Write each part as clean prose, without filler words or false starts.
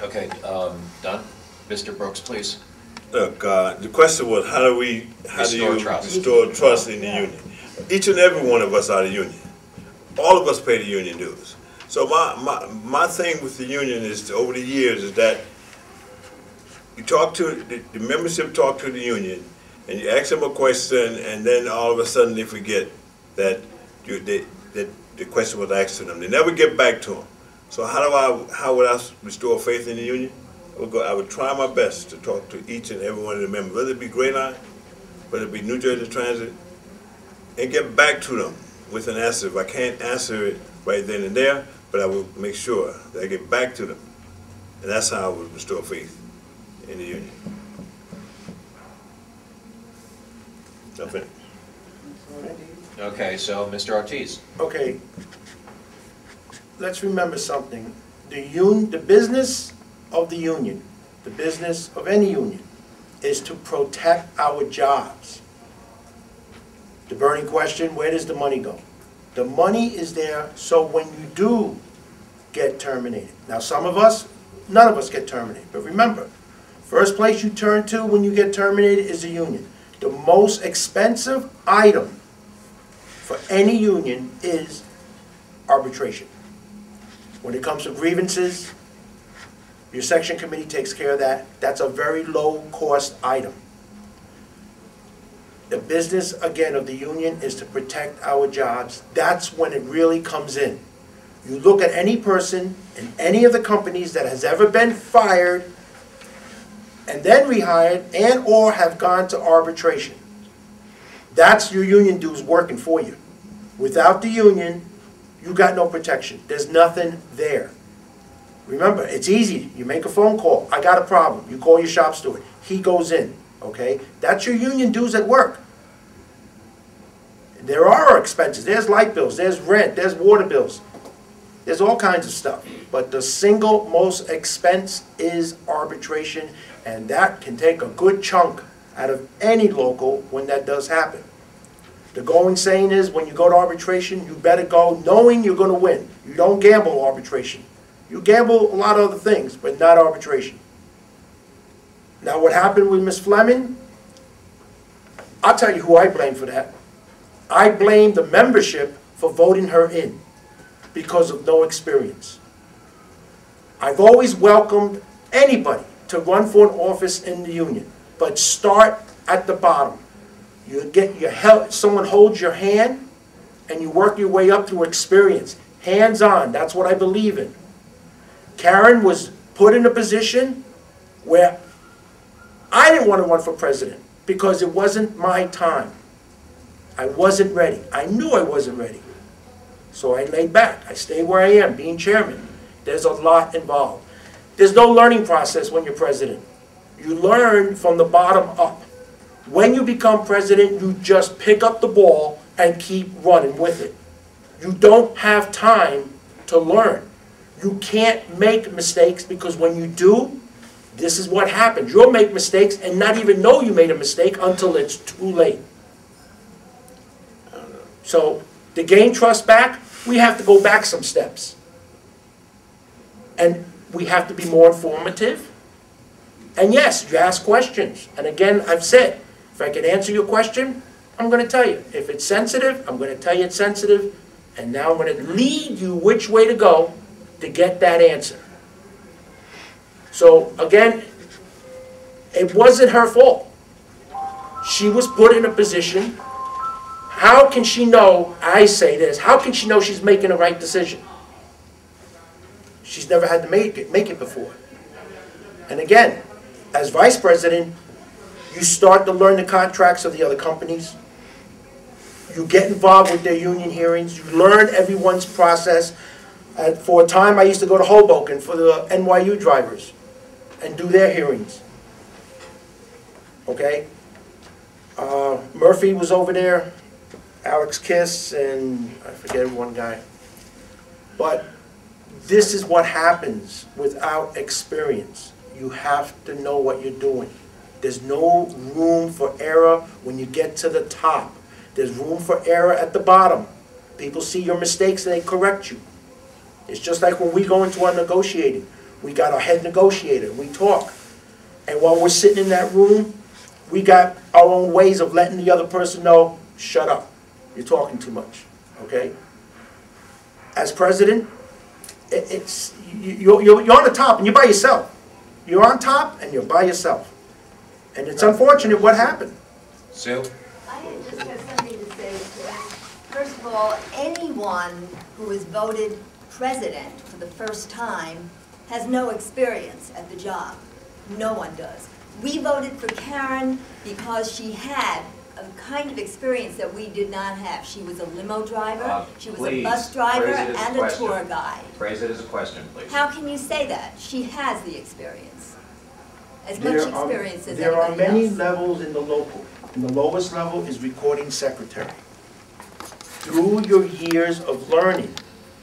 Okay, done. Mr. Brooks, please. Look, the question was, how do you restore trust in the union? Each and every one of us are the union. All of us pay the union dues. So my thing with the union is, over the years, is that you talk to, the membership talk to the union, and you ask them a question, and then all of a sudden they forget that that the question was asked to them. They never get back to them. So how would I restore faith in the union? I would try my best to talk to each and every one of the members, whether it be Gray Line, whether it be New Jersey Transit, and get back to them with an answer. If I can't answer it right then and there, but I will make sure that I get back to them. And that's how I would restore faith in the union. Nothing. Okay, so Mr. Ortiz. Okay, let's remember something. The business of the union, the business of any union, is to protect our jobs. The burning question, where does the money go? The money is there so when you do get terminated. Now some of us, none of us get terminated, but remember, first place you turn to when you get terminated is the union. The most expensive item for any union is arbitration. When it comes to grievances, your section committee takes care of that. That's a very low cost item. The business, again, of the union is to protect our jobs. That's when it really comes in. You look at any person in any of the companies that has ever been fired and then rehired and or have gone to arbitration. That's your union dues working for you. Without the union, you got no protection. There's nothing there. Remember, it's easy. You make a phone call. I got a problem. You call your shop steward. He goes in. Okay? That's your union dues at work. There are expenses. There's light bills. There's rent. There's water bills. There's all kinds of stuff. But the single most expense is arbitration, and that can take a good chunk out of any local when that does happen. The going saying is, when you go to arbitration, you better go knowing you're going to win. You don't gamble arbitration. You gamble a lot of other things, but not arbitration. Now, what happened with Ms. Fleming? I'll tell you who I blame for that. I blame the membership for voting her in because of no experience. I've always welcomed anybody to run for an office in the union, but start at the bottom. You get your help, someone holds your hand, and you work your way up through experience. Hands-on, that's what I believe in. Karen was put in a position where I didn't want to run for president because it wasn't my time. I wasn't ready. I knew I wasn't ready. So I laid back. I stayed where I am, being chairman. There's a lot involved. There's no learning process when you're president. You learn from the bottom up. When you become president, you just pick up the ball and keep running with it. You don't have time to learn. You can't make mistakes because when you do, this is what happens. You'll make mistakes and not even know you made a mistake until it's too late. So to gain trust back, we have to go back some steps. And we have to be more informative. And yes, you ask questions. And again, I've said, if I can answer your question, I'm going to tell you. If it's sensitive, I'm going to tell you it's sensitive. And now I'm going to lead you which way to go to get that answer. So again, it wasn't her fault. She was put in a position. How can she know, I say this, how can she know she's making the right decision? She's never had to make it before. And again, as vice president, you start to learn the contracts of the other companies. You get involved with their union hearings. You learn everyone's process. And for a time, I used to go to Hoboken for the NYU drivers and do their hearings. Okay? Murphy was over there, Alex Kiss, and I forget one guy. But this is what happens without experience. You have to know what you're doing. There's no room for error when you get to the top. There's room for error at the bottom. People see your mistakes and they correct you. It's just like when we go into our negotiating. We got our head negotiator, we talk. And while we're sitting in that room, we got our own ways of letting the other person know, shut up, you're talking too much, okay? As president, you're on the top and you're by yourself. You're on top and you're by yourself. And it's unfortunate what happened. Sue? I just have something to say to this. First of all, anyone who is voted president for the first time has no experience at the job. No one does. We voted for Karen because she had a kind of experience that we did not have. She was a limo driver, she was a bus driver, and a tour guide. Phrase it as a question, please. How can you say that? She has the experience. As much experience as There are anybody else. many levels in the local. And the lowest level is recording secretary. Through your years of learning,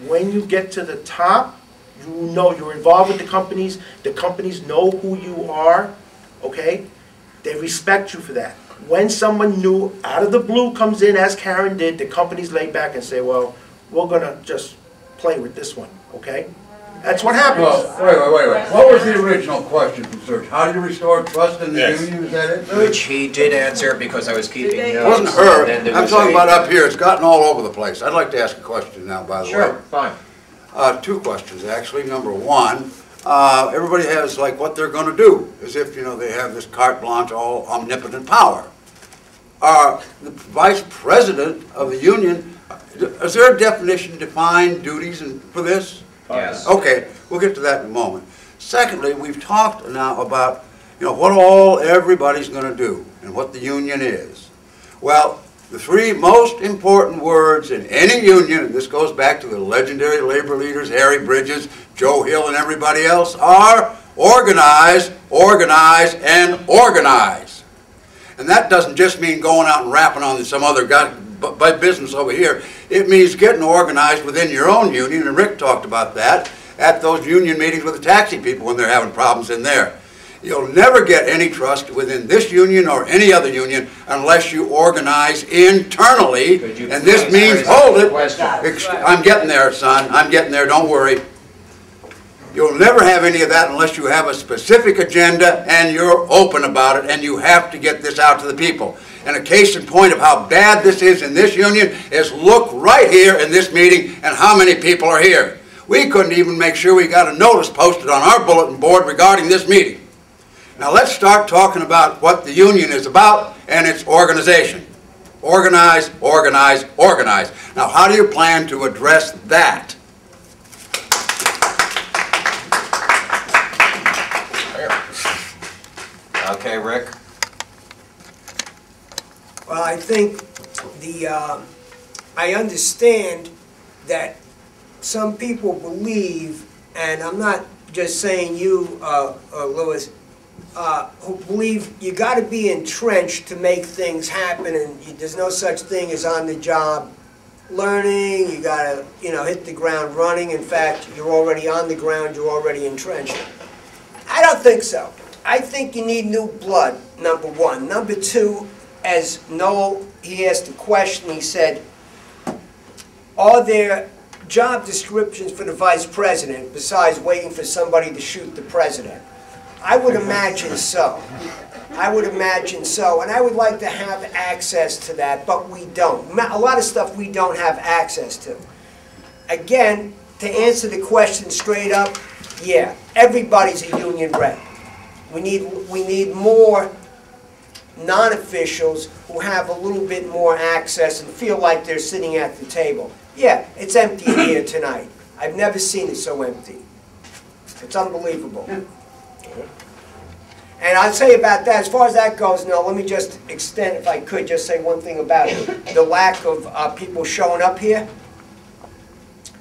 when you get to the top, you know you're involved with the companies know who you are, okay? They respect you for that. When someone new, out of the blue, comes in, as Karen did, the companies lay back and say, well, we're gonna just play with this one, okay? That's what happens. Well, wait. What was the original question from Serge? How do you restore trust in the union? Is that it? Which he did answer because I was keeping notes. It wasn't her. And then there I'm was talking a- about up here. It's gotten all over the place. I'd like to ask a question now, by the way. Sure, fine. Two questions, actually. Number one, everybody has like what they're going to do, as if, you know, they have this carte blanche, all omnipotent power. The vice president of the union, is there a definition, defined duties for this? Yes. Okay, we'll get to that in a moment. Secondly, we've talked now about, you know, what all everybody's going to do and what the union is. Well, the three most important words in any union, and this goes back to the legendary labor leaders, Harry Bridges, Joe Hill, and everybody else, are organize, organize, and organize. And that doesn't just mean going out and rapping on some other guy by business over here. It means getting organized within your own union, and Rick talked about that at those union meetings with the taxi people when they're having problems in there. You'll never get any trust within this union or any other union unless you organize internally, and this means, hold it, I'm getting there, son, I'm getting there, don't worry. You'll never have any of that unless you have a specific agenda and you're open about it, and you have to get this out to the people. And a case in point of how bad this is in this union is look right here in this meeting and how many people are here. We couldn't even make sure we got a notice posted on our bulletin board regarding this meeting. Now let's start talking about what the union is about and its organization. Organize, organize, organize. Now how do you plan to address that? Okay, Rick? Well, I think I understand that some people believe, and I'm not just saying you, Louis, who believe you got to be entrenched to make things happen, and there's no such thing as on-the-job learning. You got to, hit the ground running. In fact, you're already on the ground. You're already entrenched. I don't think so. I think you need new blood, number one. Number two, as Noel, he asked a question, he said, are there job descriptions for the vice president besides waiting for somebody to shoot the president? I would imagine so. I would imagine so, and I would like to have access to that, but we don't. A lot of stuff we don't have access to. Again, to answer the question straight up, yeah, everybody's a union rep. We need more non-officials who have a little bit more access and feel like they're sitting at the table. Yeah, it's empty here tonight. I've never seen it so empty. It's unbelievable. And I'd say about that, as far as that goes, now let me just extend, if I could, just say one thing about it. The lack of people showing up here.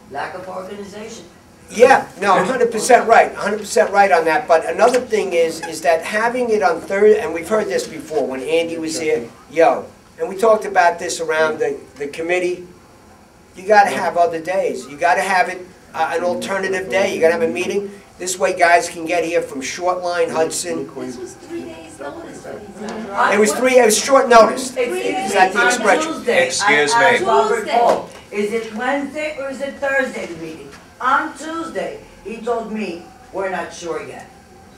Lack of organization. Yeah, no, 100% right, 100% right on that. But another thing is that having it on Thursday, and we've heard this before when Andy was here, and we talked about this around the committee, you got to have other days. You got to have it an alternative day. You got to have a meeting. This way guys can get here from Short Line, Hudson. This was 3 days notice. It was short notice. Is that the expression? Excuse me. I asked Robert Paul, is it Wednesday or is it Thursday the meeting? On Tuesday, he told me, We're not sure yet.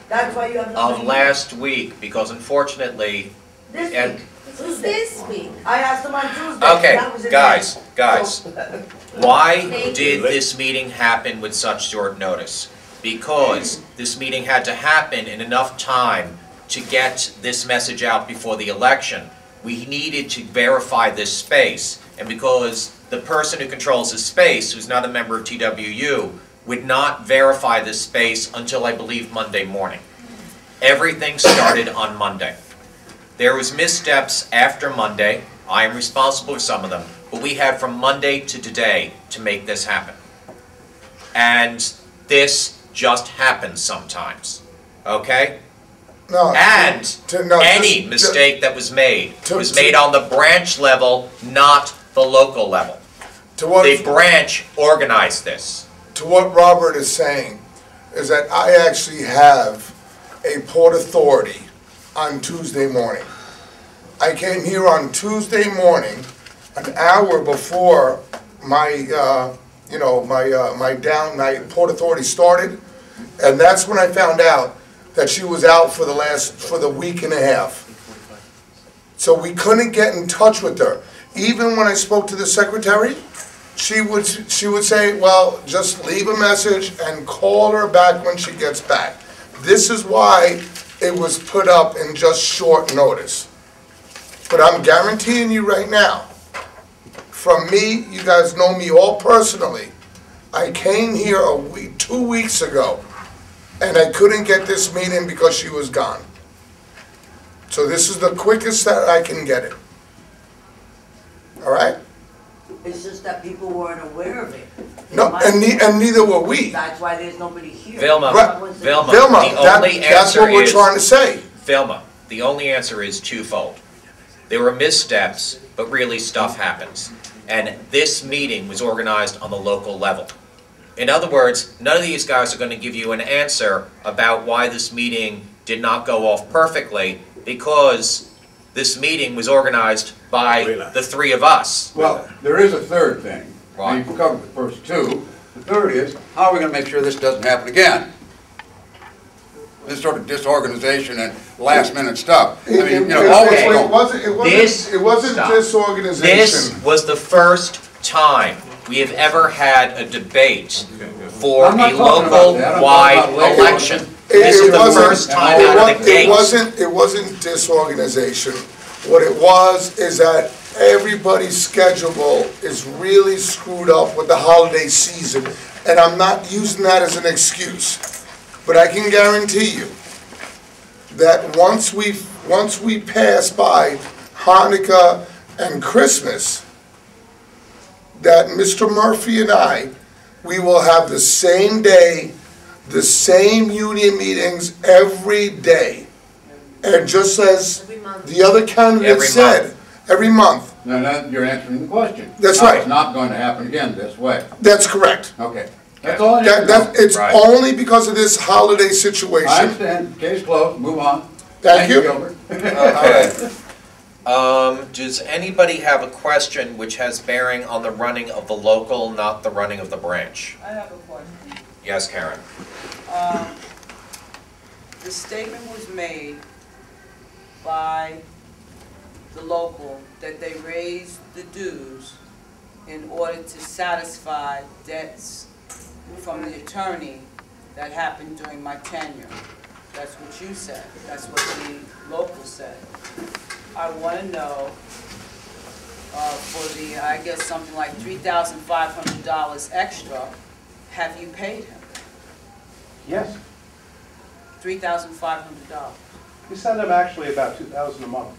That's why you have Of nobody. last week, because unfortunately, This and- week, Tuesday. I asked them on Tuesday. okay, That was his guys, answer. guys. So- Why Thank did this meeting happen with such short notice? Because this meeting had to happen in enough time to get this message out before the election. We needed to verify this space, and because the person who controls this space, who's not a member of TWU, would not verify this space until, I believe, Monday morning. Everything started on Monday. There was missteps after Monday. I am responsible for some of them, but we had from Monday to today to make this happen. And this just happens sometimes, okay? No. And no, any just- mistake that was made to- was made on the branch level, not the local level. To what, The branch organized this. to what Robert is saying is that I actually have a Port Authority on Tuesday morning. I came here on Tuesday morning, an hour before my, my Port Authority started, and that's when I found out that she was out for the week and a half. So we couldn't get in touch with her. Even when I spoke to the secretary, she would say, well, just leave a message and call her back when she gets back. This is why it was put up in just short notice. But I'm guaranteeing you right now, from me, you guys know me all personally, I came here 2 weeks ago, and I couldn't get this meeting because she was gone. So this is the quickest that I can get it. All right? It's just that people weren't aware of it. No, and neither were we. That's why there's nobody here. Vilma, Right. Vilma, Vilma, the only that's answer what we're is, trying to say. Vilma, the only answer is twofold. There were missteps, but really stuff happens. And this meeting was organized on the local level. In other words, none of these guys are going to give you an answer about why this meeting did not go off perfectly, because this meeting was organized by the three of us. Well, there is a third thing. Right. You've covered the first two. The third is, how are we gonna make sure this doesn't happen again? This sort of disorganization and last-minute stuff. I mean, you know, always okay. go. It wasn't Stop. disorganization. This was the first time we have ever had a debate for I'm not a talking about that. I'm talking local-wide about labor. election. This is the wasn't- first time out of the gate. It wasn't disorganization. What it was is that everybody's schedule is really screwed up with the holiday season, and I'm not using that as an excuse. But I can guarantee you that once we pass by Hanukkah and Christmas, that Mr. Murphy and I, we will have the same day, the same union meetings every day. And just as the other Every candidate said, every month. Now, you're answering the question. That's How right. It's not going to happen again this way. That's correct. Okay. That's all I need to That, know. it's Right. only because of this holiday I situation. understand. Case closed. Move on. Thank you. Gilbert. Okay. Does anybody have a question which has bearing on the running of the local, not the running of the branch? I have a question. Yes, Karen? The statement was made by the local that they raised the dues in order to satisfy debts from the attorney that happened during my tenure. That's what you said. That's what the local said. I want to know, for the, I guess, something like $3,500 extra, have you paid him? Yes, $3,500. we send them actually about $2,000 a month.